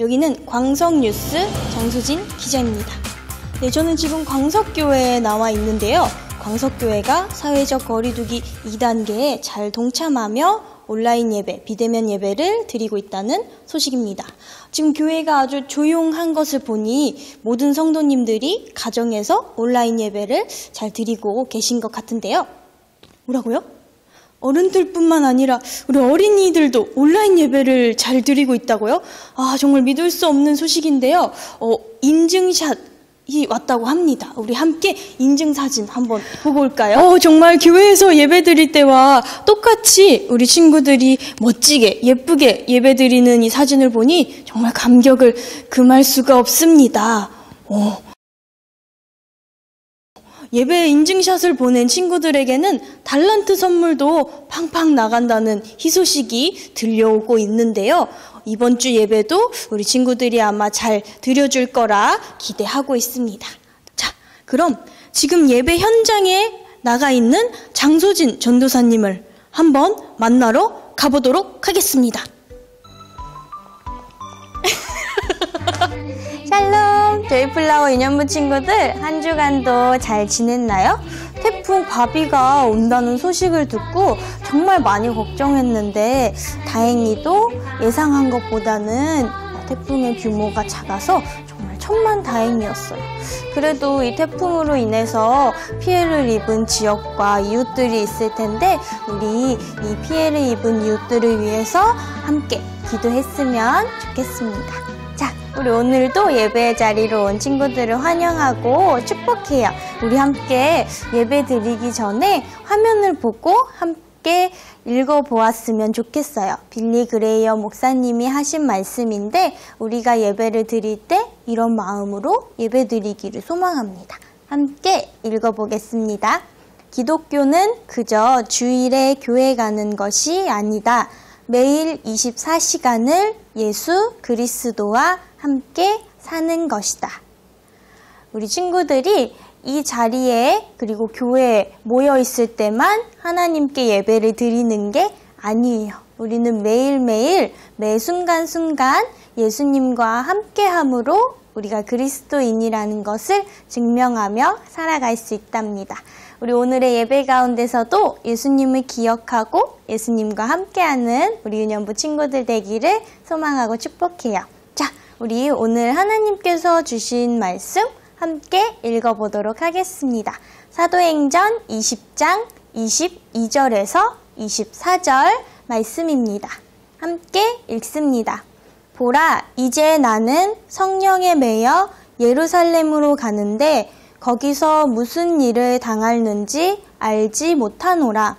여기는 광석뉴스 장수진 기자입니다. 네, 저는 지금 광석교회에 나와 있는데요. 광석교회가 사회적 거리두기 2단계에 잘 동참하며 온라인 예배, 비대면 예배를 드리고 있다는 소식입니다. 지금 교회가 아주 조용한 것을 보니 모든 성도님들이 가정에서 온라인 예배를 잘 드리고 계신 것 같은데요. 뭐라고요? 어른들뿐만 아니라 우리 어린이들도 온라인 예배를 잘 드리고 있다고요? 아, 정말 믿을 수 없는 소식인데요. 인증샷이 왔다고 합니다. 우리 함께 인증사진 한번 보고 올까요? 정말 교회에서 예배 드릴 때와 똑같이 우리 친구들이 멋지게 예쁘게 예배 드리는 이 사진을 보니 정말 감격을 금할 수가 없습니다. 예배 인증샷을 보낸 친구들에게는 달란트 선물도 팡팡 나간다는 희소식이 들려오고 있는데요. 이번 주 예배도 우리 친구들이 아마 잘 드려줄 거라 기대하고 있습니다. 자, 그럼 지금 예배 현장에 나가 있는 장소진 전도사님을 한번 만나러 가보도록 하겠습니다. 샬롬! 저희 플라워 인연부 친구들 한 주간도 잘 지냈나요? 태풍 바비가 온다는 소식을 듣고 정말 많이 걱정했는데 다행히도 예상한 것보다는 태풍의 규모가 작아서 정말 천만다행이었어요. 그래도 이 태풍으로 인해서 피해를 입은 지역과 이웃들이 있을 텐데 우리 이 피해를 입은 이웃들을 위해서 함께 기도했으면 좋겠습니다. 자, 우리 오늘도 예배 자리로 온 친구들을 환영하고 축복해요. 우리 함께 예배 드리기 전에 화면을 보고 함께 읽어보았으면 좋겠어요. 빌리 그레이어 목사님이 하신 말씀인데 우리가 예배를 드릴 때 이런 마음으로 예배 드리기를 소망합니다. 함께 읽어보겠습니다. 기독교는 그저 주일에 교회 가는 것이 아니다. 매일 24시간을 예수 그리스도와 함께 사는 것이다. 우리 친구들이 이 자리에 그리고 교회에 모여 있을 때만 하나님께 예배를 드리는 게 아니에요. 우리는 매일매일 매 순간순간 예수님과 함께함으로 우리가 그리스도인이라는 것을 증명하며 살아갈 수 있답니다. 우리 오늘의 예배 가운데서도 예수님을 기억하고 예수님과 함께하는 우리 유년부 친구들 되기를 소망하고 축복해요. 자, 우리 오늘 하나님께서 주신 말씀 함께 읽어보도록 하겠습니다. 사도행전 20장 22절에서 24절 말씀입니다. 함께 읽습니다. 보라, 이제 나는 성령에 매여 예루살렘으로 가는데 거기서 무슨 일을 당할는지 알지 못하노라.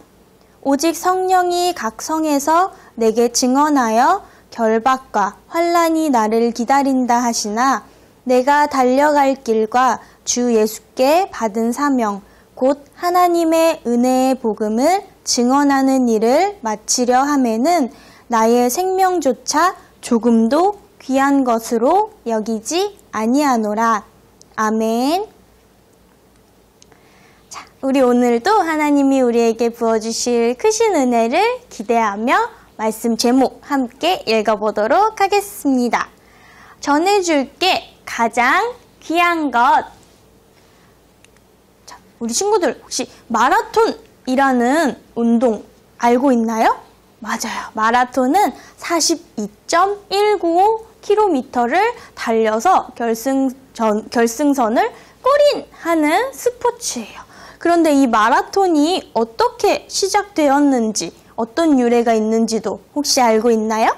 오직 성령이 각 성에서 내게 증언하여 결박과 환난이 나를 기다린다 하시나 내가 달려갈 길과 주 예수께 받은 사명 곧 하나님의 은혜의 복음을 증언하는 일을 마치려 하매는 나의 생명조차 조금도 귀한 것으로 여기지 아니하노라. 아멘. 자, 우리 오늘도 하나님이 우리에게 부어주실 크신 은혜를 기대하며 말씀 제목 함께 읽어보도록 하겠습니다. 전해줄게 가장 귀한 것. 자, 우리 친구들 혹시 마라톤이라는 운동 알고 있나요? 맞아요. 마라톤은 42.195km를 달려서 결승선을 골인하는 스포츠예요. 그런데 이 마라톤이 어떻게 시작되었는지, 어떤 유래가 있는지도 혹시 알고 있나요?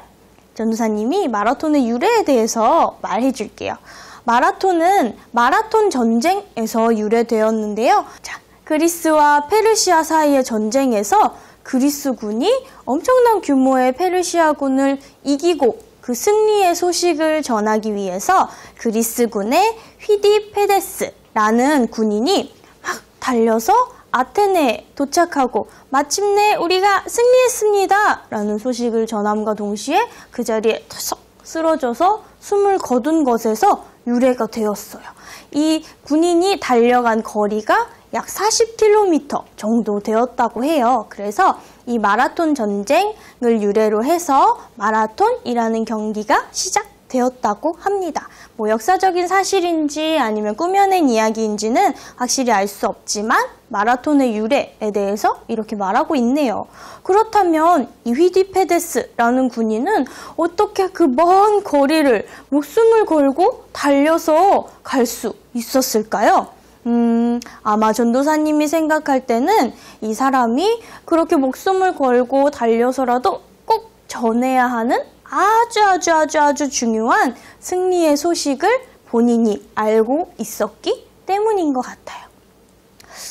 전도사님이 마라톤의 유래에 대해서 말해 줄게요. 마라톤은 마라톤 전쟁에서 유래되었는데요. 자, 그리스와 페르시아 사이의 전쟁에서 그리스군이 엄청난 규모의 페르시아군을 이기고 그 승리의 소식을 전하기 위해서 그리스군의 휘디페데스라는 군인이 막 달려서 아테네에 도착하고 마침내 우리가 승리했습니다 라는 소식을 전함과 동시에 그 자리에 터석 쓰러져서 숨을 거둔 것에서 유래가 되었어요. 이 군인이 달려간 거리가 약 40km 정도 되었다고 해요. 그래서 이 마라톤 전쟁을 유래로 해서 마라톤이라는 경기가 시작됐습니다. 되었다고 합니다. 뭐 역사적인 사실인지 아니면 꾸며낸 이야기인지는 확실히 알 수 없지만 마라톤의 유래에 대해서 이렇게 말하고 있네요. 그렇다면 이 휘디페데스라는 군인은 어떻게 그 먼 거리를 목숨을 걸고 달려서 갈 수 있었을까요? 아마 전도사님이 생각할 때는 이 사람이 그렇게 목숨을 걸고 달려서라도 꼭 전해야 하는 아주 중요한 승리의 소식을 본인이 알고 있었기 때문인 것 같아요.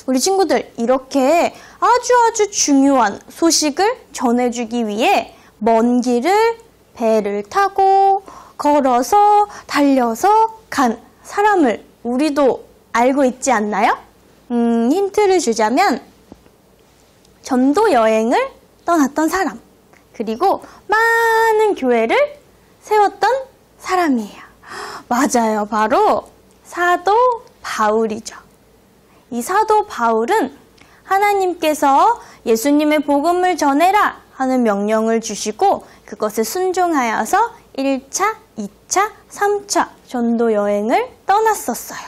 우리 친구들, 이렇게 아주 중요한 소식을 전해주기 위해 먼 길을 배를 타고 걸어서 달려서 간 사람을 우리도 알고 있지 않나요? 힌트를 주자면 전도 여행을 떠났던 사람, 그리고 많은 교회를 세웠던 사람이에요. 맞아요. 바로 사도 바울이죠. 이 사도 바울은 하나님께서 예수님의 복음을 전해라 하는 명령을 주시고 그것에 순종하여서 1차, 2차, 3차 전도 여행을 떠났었어요.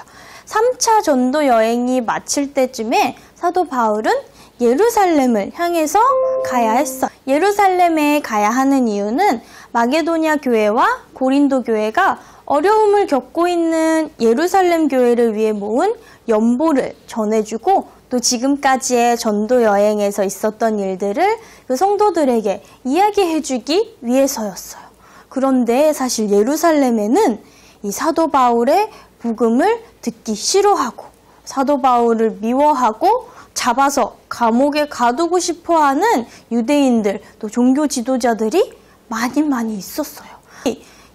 3차 전도 여행이 마칠 때쯤에 사도 바울은 예루살렘을 향해서 가야 했어. 예루살렘에 가야 하는 이유는 마게도냐 교회와 고린도 교회가 어려움을 겪고 있는 예루살렘 교회를 위해 모은 연보를 전해주고 또 지금까지의 전도 여행에서 있었던 일들을 그 성도들에게 이야기해주기 위해서였어요. 그런데 사실 예루살렘에는 이 사도 바울의 복음을 듣기 싫어하고 사도 바울을 미워하고 잡아서 감옥에 가두고 싶어하는 유대인들 또 종교 지도자들이 많이 있었어요.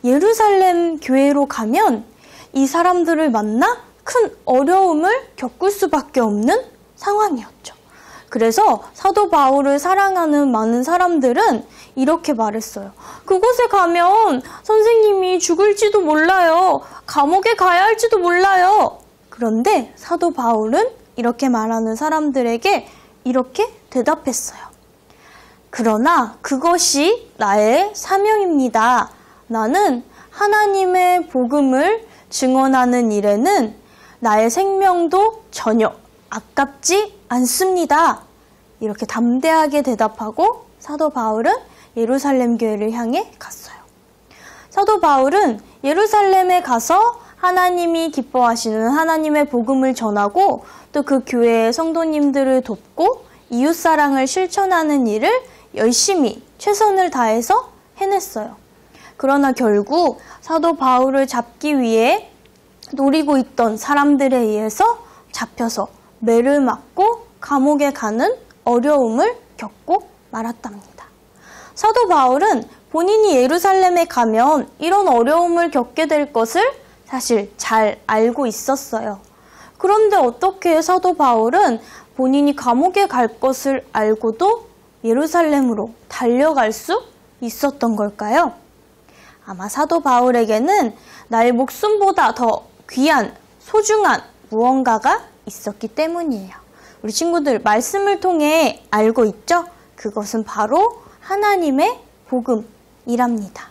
예루살렘 교회로 가면 이 사람들을 만나 큰 어려움을 겪을 수밖에 없는 상황이었죠. 그래서 사도 바울을 사랑하는 많은 사람들은 이렇게 말했어요. 그곳에 가면 선생님이 죽을지도 몰라요. 감옥에 가야 할지도 몰라요. 그런데 사도 바울은 이렇게 말하는 사람들에게 이렇게 대답했어요. 그러나 그것이 나의 사명입니다. 나는 하나님의 복음을 증언하는 일에는 나의 생명도 전혀 아깝지 않습니다. 이렇게 담대하게 대답하고 사도 바울은 예루살렘 교회를 향해 갔어요. 사도 바울은 예루살렘에 가서 하나님이 기뻐하시는 하나님의 복음을 전하고 또 그 교회의 성도님들을 돕고 이웃사랑을 실천하는 일을 열심히 최선을 다해서 해냈어요. 그러나 결국 사도 바울을 잡기 위해 노리고 있던 사람들에 의해서 잡혀서 매를 맞고 감옥에 가는 어려움을 겪고 말았답니다. 사도 바울은 본인이 예루살렘에 가면 이런 어려움을 겪게 될 것을 사실 잘 알고 있었어요. 그런데 어떻게 사도 바울은 본인이 감옥에 갈 것을 알고도 예루살렘으로 달려갈 수 있었던 걸까요? 아마 사도 바울에게는 나의 목숨보다 더 귀한, 소중한 무언가가 있었기 때문이에요. 우리 친구들 말씀을 통해 알고 있죠? 그것은 바로 하나님의 복음이랍니다.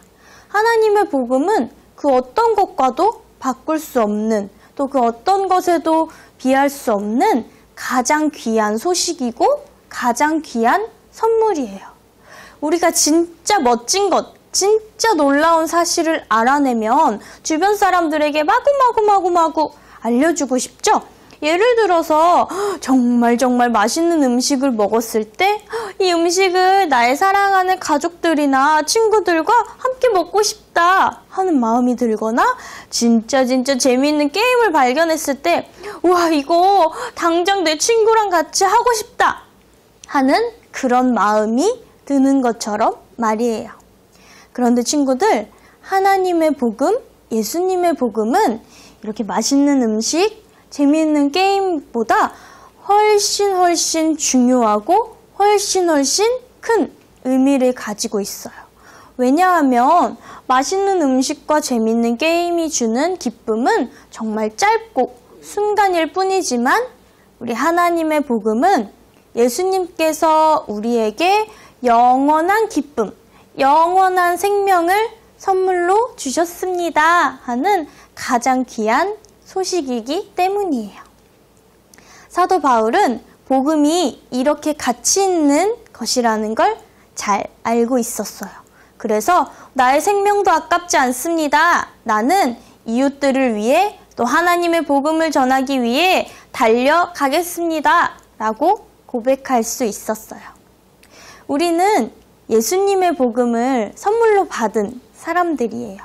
하나님의 복음은 그 어떤 것과도 바꿀 수 없는 또 그 어떤 것에도 비할 수 없는 가장 귀한 소식이고 가장 귀한 선물이에요. 우리가 진짜 멋진 것, 진짜 놀라운 사실을 알아내면 주변 사람들에게 마구 알려주고 싶죠? 예를 들어서 정말 맛있는 음식을 먹었을 때 이 음식을 나의 사랑하는 가족들이나 친구들과 함께 먹고 싶다 하는 마음이 들거나 진짜 재미있는 게임을 발견했을 때 와 이거 당장 내 친구랑 같이 하고 싶다 하는 그런 마음이 드는 것처럼 말이에요. 그런데 친구들, 하나님의 복음, 예수님의 복음은 이렇게 맛있는 음식, 재미있는 게임보다 훨씬 중요하고 훨씬 큰 의미를 가지고 있어요. 왜냐하면 맛있는 음식과 재미있는 게임이 주는 기쁨은 정말 짧고 순간일 뿐이지만 우리 하나님의 복음은 예수님께서 우리에게 영원한 기쁨, 영원한 생명을 선물로 주셨습니다 하는 가장 귀한 소식이기 때문이에요. 사도 바울은 복음이 이렇게 가치 있는 것이라는 걸 잘 알고 있었어요. 그래서 나의 생명도 아깝지 않습니다. 나는 이웃들을 위해 또 하나님의 복음을 전하기 위해 달려가겠습니다 라고 고백할 수 있었어요. 우리는 예수님의 복음을 선물로 받은 사람들이에요.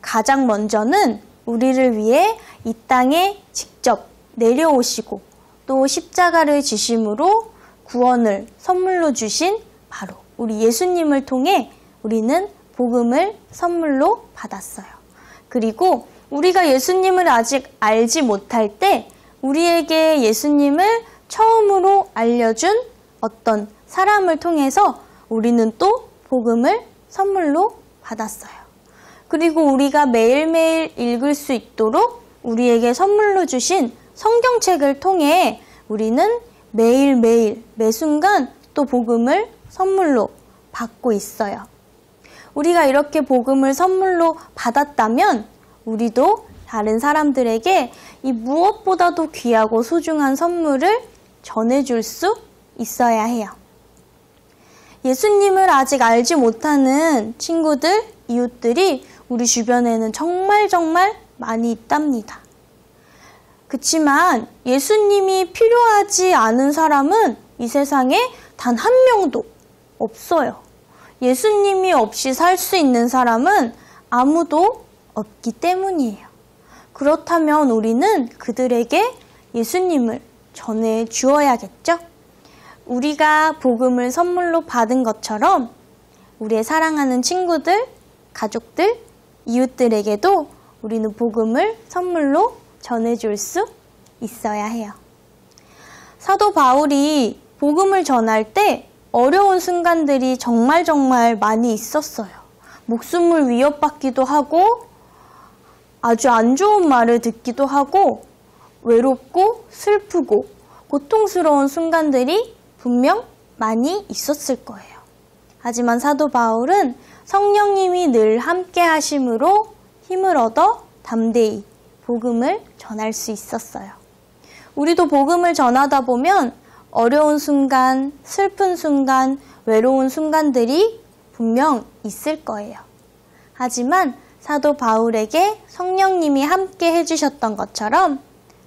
가장 먼저는 우리를 위해 이 땅에 직접 내려오시고 또 십자가를 지심으로 구원을 선물로 주신 바로 우리 예수님을 통해 우리는 복음을 선물로 받았어요. 그리고 우리가 예수님을 아직 알지 못할 때 우리에게 예수님을 처음으로 알려준 어떤 사람을 통해서 우리는 또 복음을 선물로 받았어요. 그리고 우리가 매일매일 읽을 수 있도록 우리에게 선물로 주신 성경책을 통해 우리는 매일매일 매순간 또 복음을 선물로 받고 있어요. 우리가 이렇게 복음을 선물로 받았다면 우리도 다른 사람들에게 이 무엇보다도 귀하고 소중한 선물을 전해줄 수 있어야 해요. 예수님을 아직 알지 못하는 친구들, 이웃들이 우리 주변에는 정말 많이 있답니다. 그치만 예수님이 필요하지 않은 사람은 이 세상에 단 한 명도 없어요. 예수님이 없이 살 수 있는 사람은 아무도 없기 때문이에요. 그렇다면 우리는 그들에게 예수님을 전해 주어야겠죠? 우리가 복음을 선물로 받은 것처럼 우리의 사랑하는 친구들, 가족들, 이웃들에게도 우리는 복음을 선물로 전해줄 수 있어야 해요. 사도 바울이 복음을 전할 때 어려운 순간들이 정말 많이 있었어요. 목숨을 위협받기도 하고 아주 안 좋은 말을 듣기도 하고 외롭고 슬프고 고통스러운 순간들이 분명 많이 있었을 거예요. 하지만 사도 바울은 성령님이 늘 함께 하심으로 힘을 얻어 담대히 복음을 전할 수 있었어요. 우리도 복음을 전하다 보면 어려운 순간, 슬픈 순간, 외로운 순간들이 분명 있을 거예요. 하지만 사도 바울에게 성령님이 함께 해주셨던 것처럼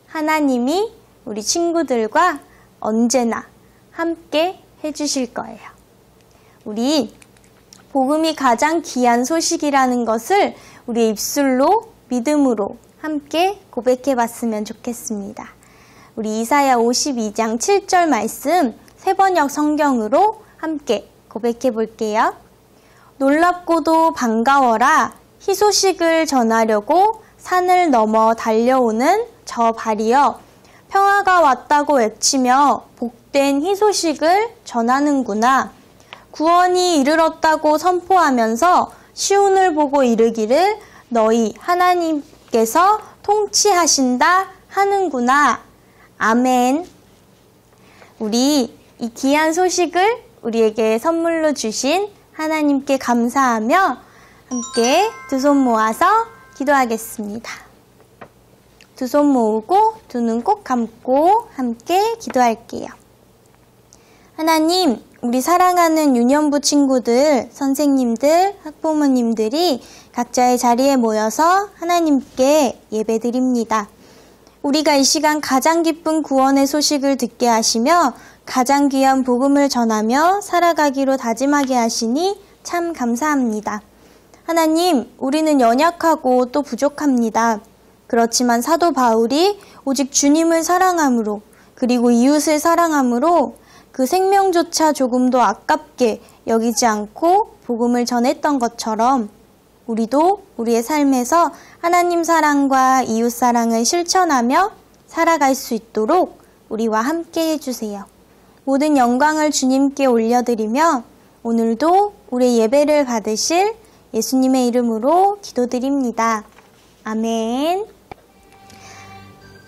하나님이 우리 친구들과 언제나 함께 해주실 거예요. 우리 복음이 가장 귀한 소식이라는 것을 우리의 입술로 믿음으로 함께 고백해 봤으면 좋겠습니다. 우리 이사야 52장 7절 말씀 새번역 성경으로 함께 고백해 볼게요. 놀랍고도 반가워라 희소식을 전하려고 산을 넘어 달려오는 저 발이여 평화가 왔다고 외치며 복된 희소식을 전하는구나. 구원이 이르렀다고 선포하면서 시온을 보고 이르기를 너희 하나님께서 통치하신다 하는구나. 아멘. 우리 이 귀한 소식을 우리에게 선물로 주신 하나님께 감사하며 함께 두 손 모아서 기도하겠습니다. 두 손 모으고 두 눈 꼭 감고 함께 기도할게요. 하나님, 우리 사랑하는 유년부 친구들, 선생님들, 학부모님들이 각자의 자리에 모여서 하나님께 예배드립니다. 우리가 이 시간 가장 기쁜 구원의 소식을 듣게 하시며 가장 귀한 복음을 전하며 살아가기로 다짐하게 하시니 참 감사합니다. 하나님, 우리는 연약하고 또 부족합니다. 그렇지만 사도 바울이 오직 주님을 사랑함으로 그리고 이웃을 사랑함으로 그 생명조차 조금도 아깝게 여기지 않고 복음을 전했던 것처럼 우리도 우리의 삶에서 하나님 사랑과 이웃 사랑을 실천하며 살아갈 수 있도록 우리와 함께 해주세요. 모든 영광을 주님께 올려드리며 오늘도 우리의 예배를 받으실 예수님의 이름으로 기도드립니다. 아멘.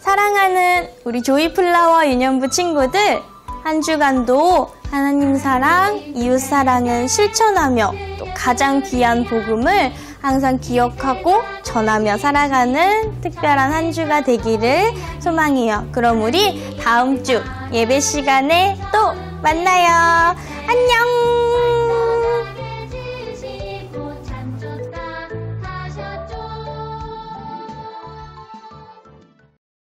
사랑하는 우리 조이플라워 유년부 친구들, 한 주간도 하나님 사랑, 이웃 사랑을 실천하며 또 가장 귀한 복음을 항상 기억하고 전하며 살아가는 특별한 한 주가 되기를 소망해요. 그럼 우리 다음 주 예배 시간에 또 만나요. 안녕!